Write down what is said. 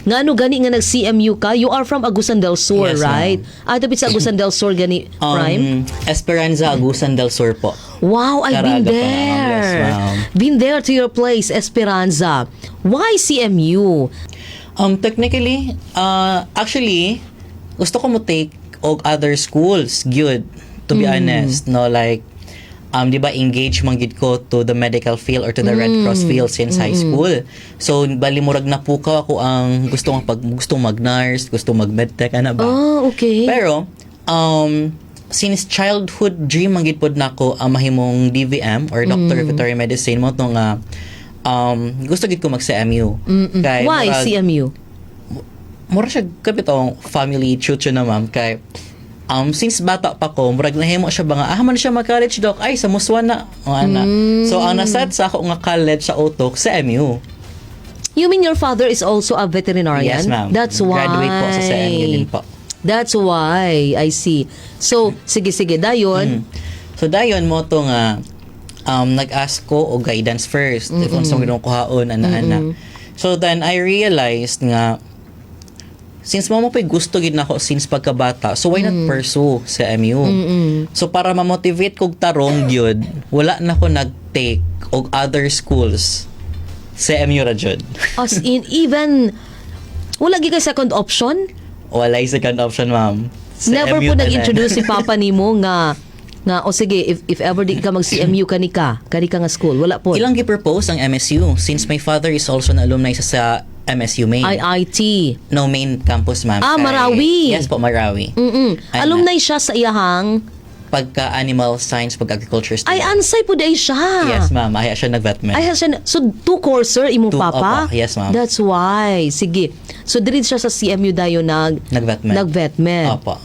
Ngano gani nga nag-CMU ka? You are from Agusan del Sur, Yes, right? Ito sa Agusan del Sur gani, Prime? Esperanza, Agusan del Sur po. Wow, I've been Caraga pa, ma'am. there. Yes, ma'am. Been there to your place, Esperanza. Why CMU? Technically, actually, gusto ko mo take og other schools, good, to be honest, no, like, di ba, engage man gid ko to the medical field or to the Red Cross field since high school. So, bali murag na po ako ang gusto mag-nurse, gusto mag-medtech, ano ba? Oh, okay. Pero, since childhood dream man gid pod nako ang mahimong DVM or Doctor of Veterinary Medicine mo to nga gusto gid ko mag-CMU. Kay Why murag- CMU? mura siya kapitong family chucho na ma'am kay since bata pa ko murag nahimo siya ba nga man siya mag-college doc ay sa Muswa na o ana. So ang nasad sa ako nga college sa Utok sa MU. You mean your father is also a veterinarian? Yes ma'am. That's why. Graduate po sa CMU din po. That's why. I see. So, sige, dayon. So dayon mo to nga nag-ask ko og guidance first if unsa mo ginong kuhaon ana. So then I realized nga since mo pa'y gusto gid nako since pagkabata, so why not pursue sa MU? So para ma-motivate kog tarong gyud, wala na ko nag-take og other schools sa MU ra jud. As in, even, wala gid kay second option? Walay second option, ma'am. Sa Never MU po tanan. nag-introduce si Papa nimo nga, o sige, if ever di ka mag-CMU kani ka nga school, wala po. Ilang gi-propose ang MSU since my father is also an alumni sa MSU main. IIT. No, main campus, ma'am. Ah, Kay- Marawi. Yes po, Marawi. Ay, Alumni siya sa iyahang, Pagka-animal science, pag-agriculture ay student. ansay po day siya. Yes, ma'am. Ay, siya nag-vetmed. Ay, siya, so, two courser, imo Two, papa? opo. Yes, ma'am. That's why. Sige. So, diri siya sa CMU dayo Nag-vetmed. nag-vetmed. Opo.